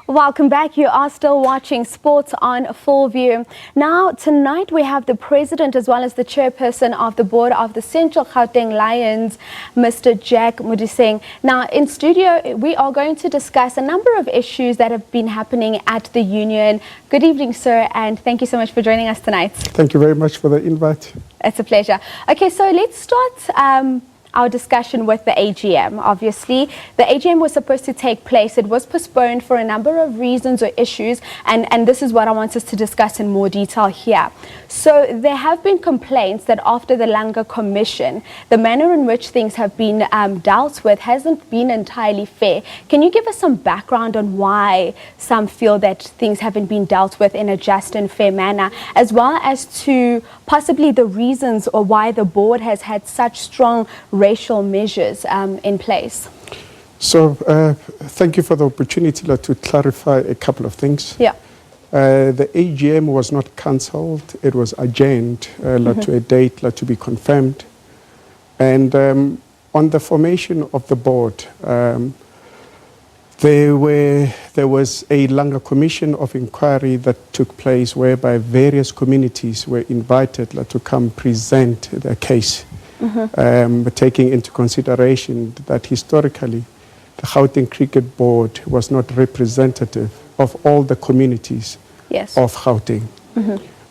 Welcome back. You are still watching Sports on FullView. Now, tonight we have the President as well as the Chairperson of the Board of the Central Gauteng Lions, Mr. Jack Madiseng. Now, in studio, we are going to discuss a number of issues that have been happening at the Union. Good evening, sir, and thank you so much for joining us tonight. Thank you very much for the invite. It's a pleasure. Okay, so let's start our discussion with the AGM. Obviously, the AGM was supposed to take place. It was postponed for a number of reasons or issues, and this is what I want us to discuss in more detail here. So there have been complaints that after the Langa Commission, the manner in which things have been dealt with hasn't been entirely fair. Can you give us some background on why some feel that things haven't been dealt with in a just and fair manner, as well as to possibly the reasons or why the board has had such strong racial measures in place? So thank you for the opportunity to clarify a couple of things. Yeah. The AGM was not cancelled. It was adjourned to a date to be confirmed. And on the formation of the board, there was a Langa Commission of Inquiry that took place whereby various communities were invited to come present their case. Taking into consideration that historically the Gauteng Cricket Board was not representative of all the communities of Gauteng.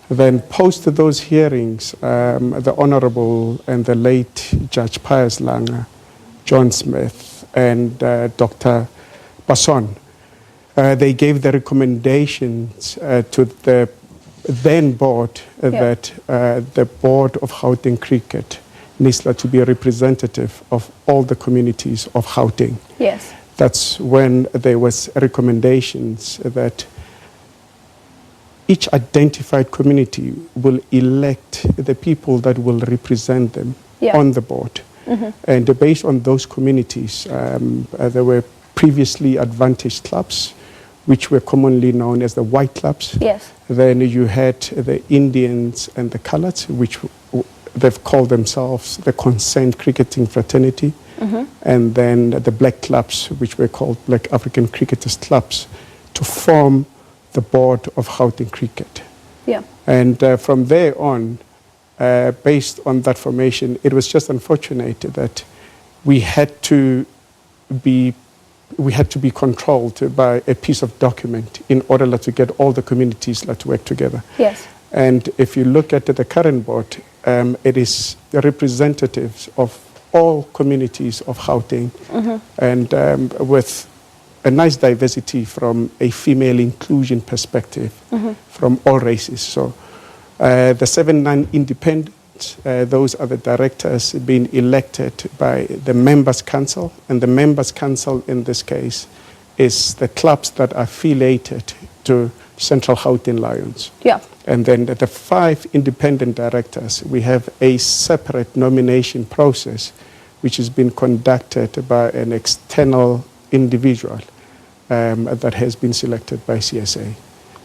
Then post those hearings, the Honourable and the late Judge Pius Langa, John Smith and Dr. Basson, they gave the recommendations to the then board that the board of Gauteng Cricket needs to be a representative of all the communities of Gauteng. Yes. That's when there was recommendations that each identified community will elect the people that will represent them on the board. And based on those communities, there were previously advantaged clubs, which were commonly known as the white clubs. Yes. Then you had the Indians and the Coloureds, which they've called themselves the Concerned Cricketing Fraternity, and then the black clubs, which were called Black African Cricketers Clubs, to form the board of Gauteng Cricket. Yeah. And from there on, based on that formation, it was just unfortunate that we had to be controlled by a piece of document in order to get all the communities to work together. Yes. And if you look at the current board, it is the representatives of all communities of Gauteng, and with a nice diversity from a female inclusion perspective from all races. So the 7 non-independents, those are the directors being elected by the Members' Council, and the Members' Council in this case is the clubs that are affiliated to Central Gauteng Lions. Yeah. And then the 5 independent directors, we have a separate nomination process which has been conducted by an external individual that has been selected by CSA.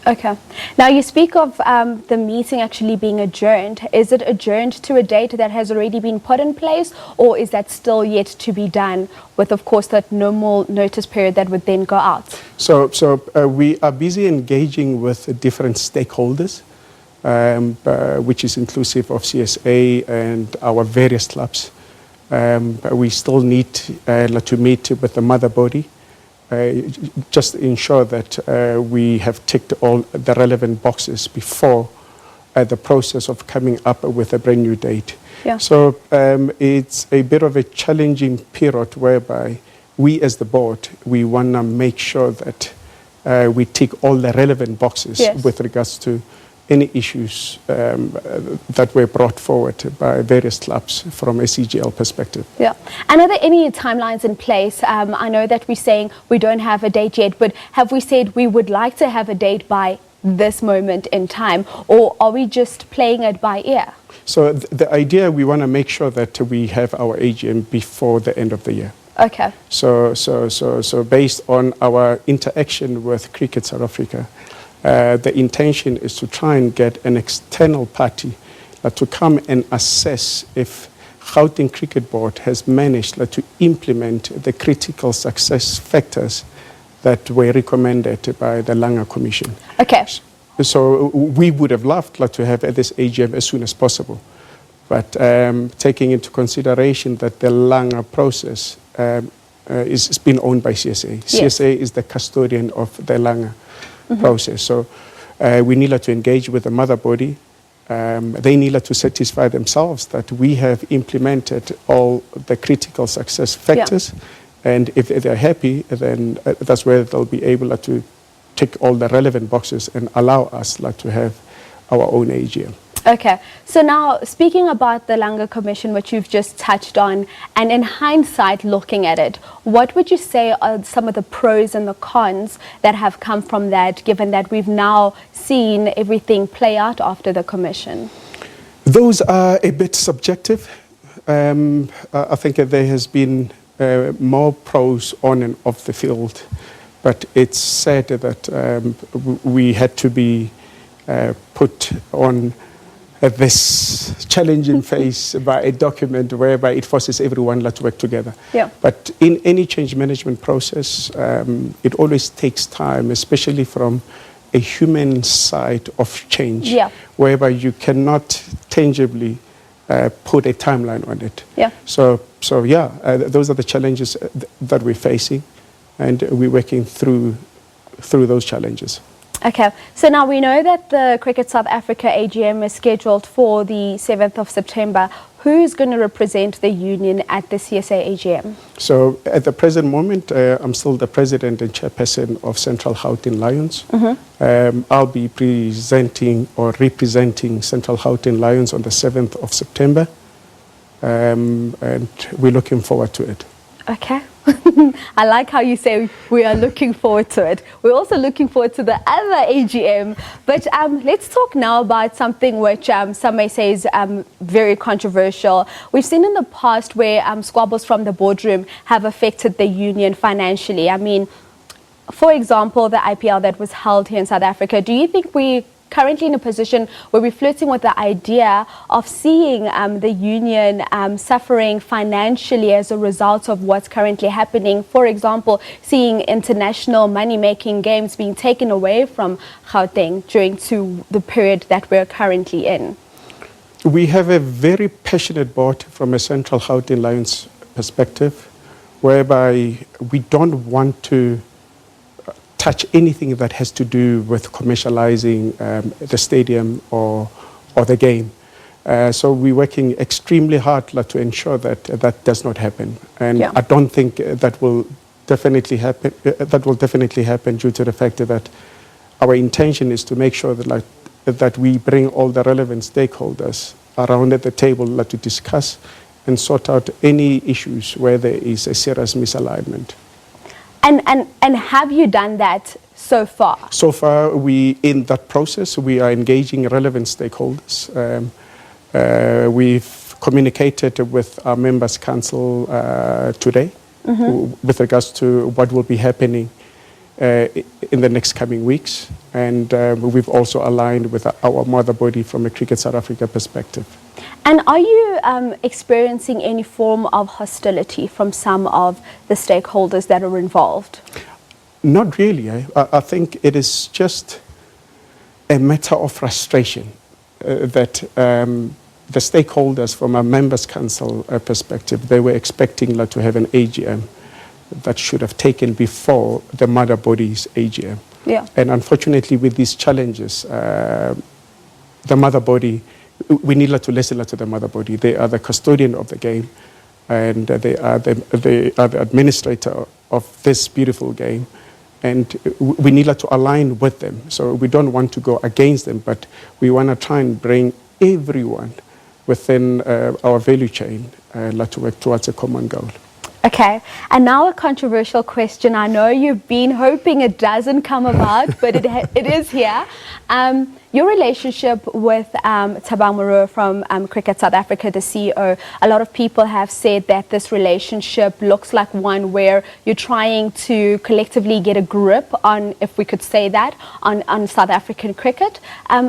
Okay. Now you speak of the meeting actually being adjourned. Is it adjourned to a date that has already been put in place, or is that still yet to be done with, of course, that normal notice period that would then go out? So we are busy engaging with different stakeholders, which is inclusive of CSA and our various clubs. We still need to meet with the mother body, just ensure that we have ticked all the relevant boxes before the process of coming up with a brand new date. Yeah. So it's a bit of a challenging period whereby we as the board, we want to make sure that we tick all the relevant boxes with regards to any issues that were brought forward by various clubs from a CGL perspective. Yeah. And are there any timelines in place? I know that we're saying we don't have a date yet, but have we said we would like to have a date by this moment in time, or are we just playing it by ear? So the idea, we want to make sure that we have our AGM before the end of the year. Okay. So based on our interaction with Cricket South Africa, the intention is to try and get an external party to come and assess if Gauteng Cricket Board has managed to implement the critical success factors that were recommended by the Langa Commission. Okay. So we would have loved to have at this AGM as soon as possible. But taking into consideration that the Langa process is being owned by CSA. Yes. CSA is the custodian of the Langa process. So we need to engage with the mother body. They need to satisfy themselves that we have implemented all the critical success factors. And if they're happy, then that's where they'll be able to tick all the relevant boxes and allow us to have our own AGM. Okay, so now speaking about the Langa Commission, which you've just touched on, and in hindsight looking at it, what would you say are some of the pros and the cons that have come from that, given that we've now seen everything play out after the commission? Those are a bit subjective. I think that there has been more pros on and off the field, but it's said that we had to be put on this challenging phase by a document whereby it forces everyone to work together. Yeah. But in any change management process, it always takes time, especially from a human side of change, whereby you cannot tangibly put a timeline on it. Yeah. So those are the challenges that we're facing, and we're working through those challenges. Okay, so now we know that the Cricket South Africa AGM is scheduled for the 7th of September. Who's going to represent the union at the CSA AGM? So at the present moment, I'm still the President and Chairperson of Central Gauteng Lions. I'll be presenting or representing Central Gauteng Lions on the 7th of September, and we're looking forward to it. Okay. I like how you say we are looking forward to it. We're also looking forward to the other AGM. But let's talk now about something which some may say is very controversial. We've seen in the past where squabbles from the boardroom have affected the union financially. I mean, for example, the IPL that was held here in South Africa, do you think we currently in a position where we're flirting with the idea of seeing the union suffering financially as a result of what's currently happening? For example, seeing international money-making games being taken away from Gauteng during the period that we're currently in. We have a very passionate board from a Central Gauteng Lions perspective, whereby we don't want to touch anything that has to do with commercializing the stadium or the game. So we're working extremely hard to ensure that that does not happen. And I don't think that will definitely happen. That will definitely happen due to the fact that our intention is to make sure that that we bring all the relevant stakeholders around at the table to discuss and sort out any issues where there is a serious misalignment. And have you done that so far? So far, in that process, we are engaging relevant stakeholders. We've communicated with our members' council today with regards to what will be happening in the next coming weeks. And we've also aligned with our mother body from a Cricket South Africa perspective. And are you experiencing any form of hostility from some of the stakeholders that are involved? Not really. I think it is just a matter of frustration that the stakeholders from a members' council perspective, they were expecting to have an AGM that should have taken before the mother body's AGM. Yeah. And unfortunately, with these challenges, the mother body, we need to listen to the mother body. They are the custodian of the game, and they are the administrator of this beautiful game. And we need to align with them. So we don't want to go against them, but we want to try and bring everyone within our value chain to work towards a common goal. Okay, and now a controversial question. I know you've been hoping it doesn't come about, but it is here. Your relationship with Thabang Moruo from Cricket South Africa, the CEO, a lot of people have said that this relationship looks like one where you're trying to collectively get a grip on, if we could say that, on South African cricket.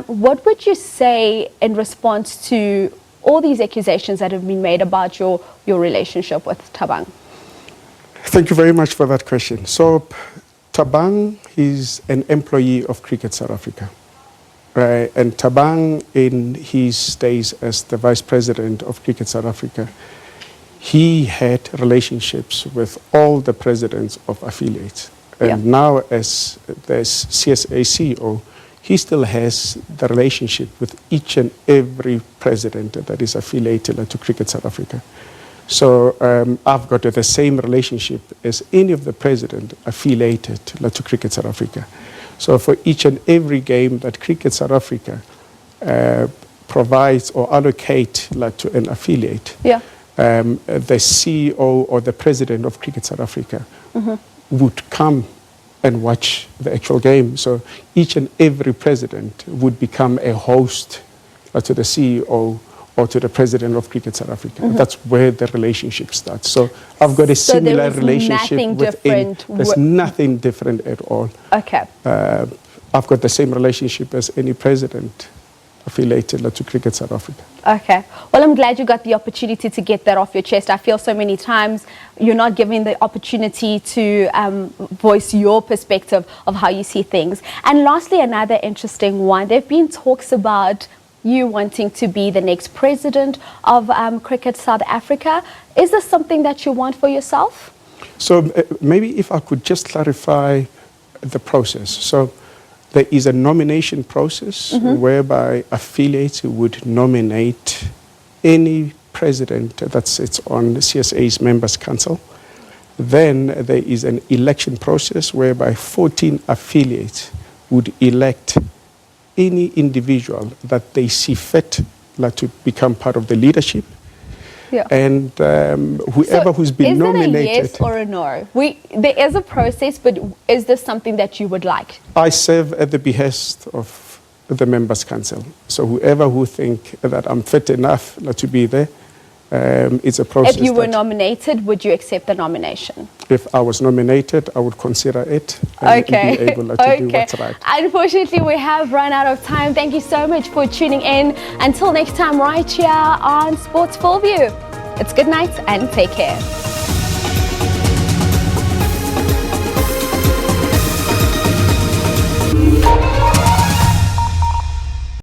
What would you say in response to all these accusations that have been made about your relationship with Thabang? Thank you very much for that question. So Thabang is an employee of Cricket South Africa. Right? And Thabang, in his days as the Vice President of Cricket South Africa, he had relationships with all the presidents of affiliates. And now as the CSA CEO, he still has the relationship with each and every president that is affiliated to Cricket South Africa. So I've got the same relationship as any of the president affiliated to Cricket South Africa. So for each and every game that Cricket South Africa provides or allocate to an affiliate, the CEO or the president of Cricket South Africa would come and watch the actual game. So each and every president would become a host to the CEO or to the president of Cricket South Africa. That's where the relationship starts. So I've got a similar relationship with him. There's nothing different at all. Okay. I've got the same relationship as any president affiliated to Cricket South Africa. Okay. Well, I'm glad you got the opportunity to get that off your chest. I feel so many times you're not given the opportunity to voice your perspective of how you see things. And lastly, another interesting one. There have been talks about you wanting to be the next president of Cricket South Africa. Is this something that you want for yourself? So maybe if I could just clarify the process. So there is a nomination process whereby affiliates would nominate any president that sits on the CSA's members' council. Then there is an election process whereby 14 affiliates would elect any individual that they see fit to become part of the leadership. And whoever who's been nominated. Is it a yes or a no? There is a process, but is this something that you would like? I serve at the behest of the members' council. So whoever who think that I'm fit enough to be there, it's a process. If you were nominated, would you accept the nomination? If I was nominated, I would consider it and be able to do what's right. Unfortunately, we have run out of time. Thank you so much for tuning in. Until next time, right here on Sports FullView. It's good night and take care.